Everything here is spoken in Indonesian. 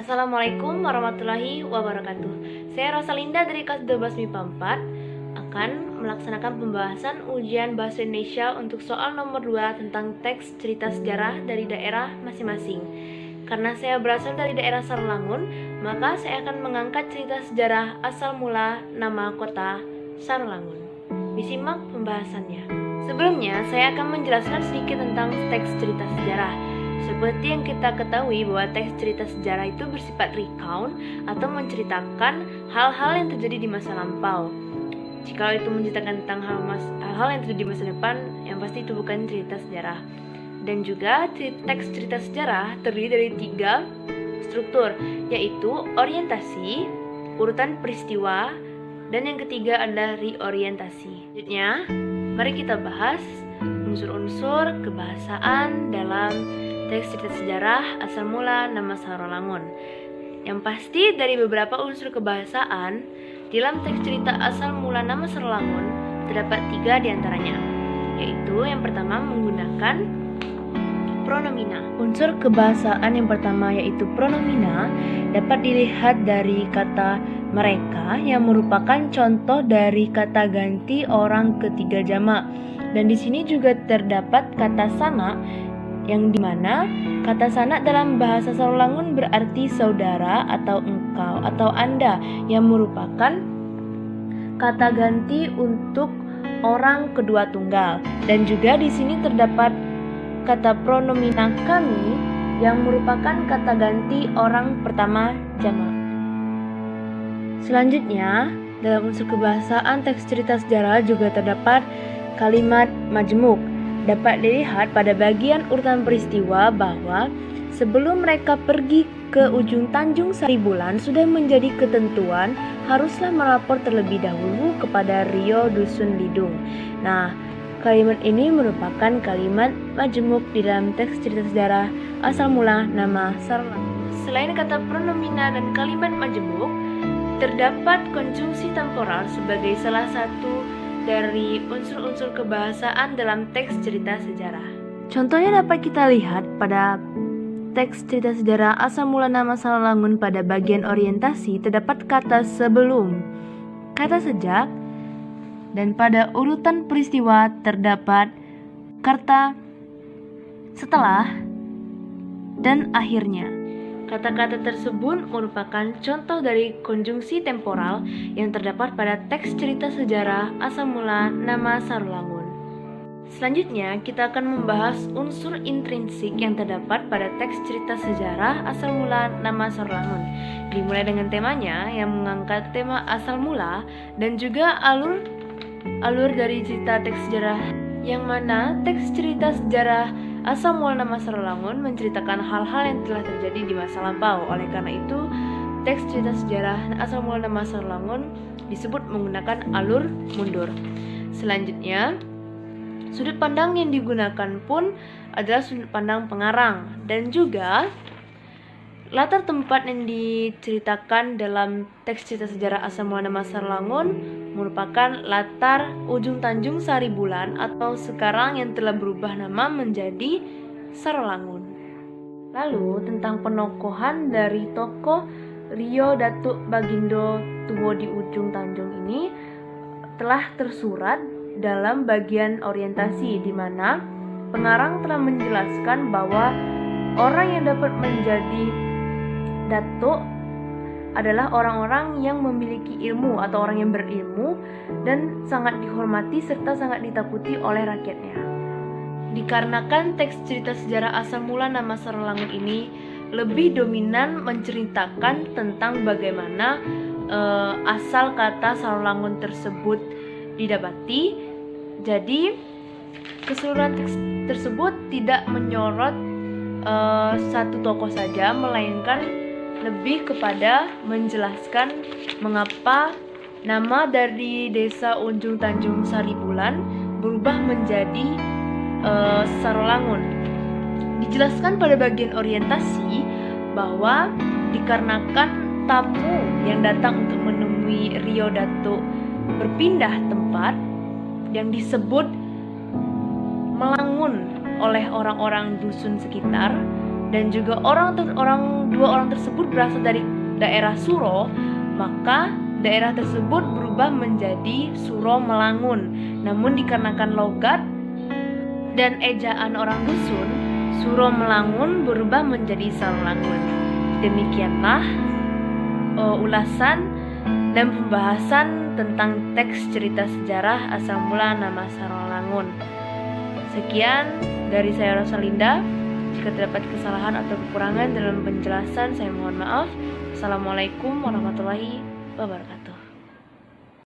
Assalamualaikum warahmatullahi wabarakatuh. Saya Rosalinda dari kelas 12 MIPA 4 akan melaksanakan pembahasan ujian Bahasa Indonesia untuk soal nomor 2 tentang teks cerita sejarah dari daerah masing-masing. Karena saya berasal dari daerah Sarolangun, maka saya akan mengangkat cerita sejarah asal mula nama kota Sarolangun. Disimak pembahasannya. Sebelumnya, saya akan menjelaskan sedikit tentang teks cerita sejarah. Seperti yang kita ketahui bahwa teks cerita sejarah itu bersifat recount atau menceritakan hal-hal yang terjadi di masa lampau. Jika itu menceritakan tentang hal-hal yang terjadi di masa depan, yang pasti itu bukan cerita sejarah. Dan juga teks cerita sejarah terdiri dari 3 struktur, yaitu orientasi, urutan peristiwa, dan yang ketiga adalah reorientasi. Selanjutnya, mari kita bahas unsur-unsur kebahasaan dalam teks cerita sejarah asal mula nama Sarolangun. Yang pasti dari beberapa unsur kebahasaan dalam teks cerita asal mula nama Sarolangun terdapat 3 diantaranya, yaitu yang pertama menggunakan pronomina. Unsur kebahasaan yang pertama yaitu pronomina dapat dilihat dari kata mereka yang merupakan contoh dari kata ganti orang ketiga jamak. Dan di sini juga terdapat kata sana yang dimana kata sanak dalam bahasa Sarolangun berarti saudara atau engkau atau anda, yang merupakan kata ganti untuk orang kedua tunggal. Dan juga di sini terdapat kata pronomina kami yang merupakan kata ganti orang pertama jamak. Selanjutnya, dalam unsur kebahasaan teks cerita sejarah juga terdapat kalimat majemuk. Dapat dilihat pada bagian urutan peristiwa bahwa sebelum mereka pergi ke ujung Tanjung Saribulan sudah menjadi ketentuan haruslah melapor terlebih dahulu kepada Rio Dusun Lidung. Nah, kalimat ini merupakan kalimat majemuk di dalam teks cerita sejarah asal mula nama Sarolangun. Selain kata pronomina dan kalimat majemuk, terdapat konjungsi temporal sebagai salah satu dari unsur-unsur kebahasaan dalam teks cerita sejarah. Contohnya dapat kita lihat pada teks cerita sejarah asal mula nama Sarolangun pada bagian orientasi terdapat kata sebelum, kata sejak, dan pada urutan peristiwa terdapat kata setelah dan akhirnya. Kata-kata tersebut merupakan contoh dari konjungsi temporal yang terdapat pada teks cerita sejarah asal mula nama Sarolangun. Selanjutnya, kita akan membahas unsur intrinsik yang terdapat pada teks cerita sejarah asal mula nama Sarolangun. Dimulai dengan temanya yang mengangkat tema asal mula dan juga alur dari cerita teks sejarah, yang mana teks cerita sejarah asal mula nama Sarolangun menceritakan hal-hal yang telah terjadi di masa lampau. Oleh karena itu, teks cerita sejarah asal mula nama Sarolangun disebut menggunakan alur mundur. Selanjutnya, sudut pandang yang digunakan pun adalah sudut pandang pengarang, dan juga latar tempat yang diceritakan dalam teks cerita sejarah asal mula nama Sarolangun merupakan latar ujung Tanjung Saribulan atau sekarang yang telah berubah nama menjadi Sarolangun. Lalu tentang penokohan dari tokoh Rio Datuk Bagindo Tuwo di ujung Tanjung ini telah tersurat dalam bagian orientasi, di mana pengarang telah menjelaskan bahwa orang yang dapat menjadi datuk adalah orang-orang yang memiliki ilmu atau orang yang berilmu dan sangat dihormati serta sangat ditakuti oleh rakyatnya. Dikarenakan teks cerita sejarah asal mula nama Sarolangun ini lebih dominan menceritakan tentang bagaimana asal kata Sarolangun tersebut didapati, jadi keseluruhan teks tersebut tidak menyorot satu tokoh saja, melainkan lebih kepada menjelaskan mengapa nama dari desa ujung Tanjung Saribulan berubah menjadi Sarolangun. Dijelaskan pada bagian orientasi bahwa dikarenakan tamu yang datang untuk menemui Rio Datuk berpindah tempat yang disebut Melangun oleh orang-orang dusun sekitar, dan juga dua orang tersebut berasal dari daerah Suro, maka daerah tersebut berubah menjadi Suro Melangun. Namun dikarenakan logat dan ejaan orang dusun, Suro Melangun berubah menjadi Sarolangun. Demikianlah ulasan dan pembahasan tentang teks cerita sejarah asal mula nama Sarolangun. Sekian dari saya Rosalinda. Jika terdapat kesalahan atau kekurangan dalam penjelasan, saya mohon maaf. Assalamualaikum warahmatullahi wabarakatuh.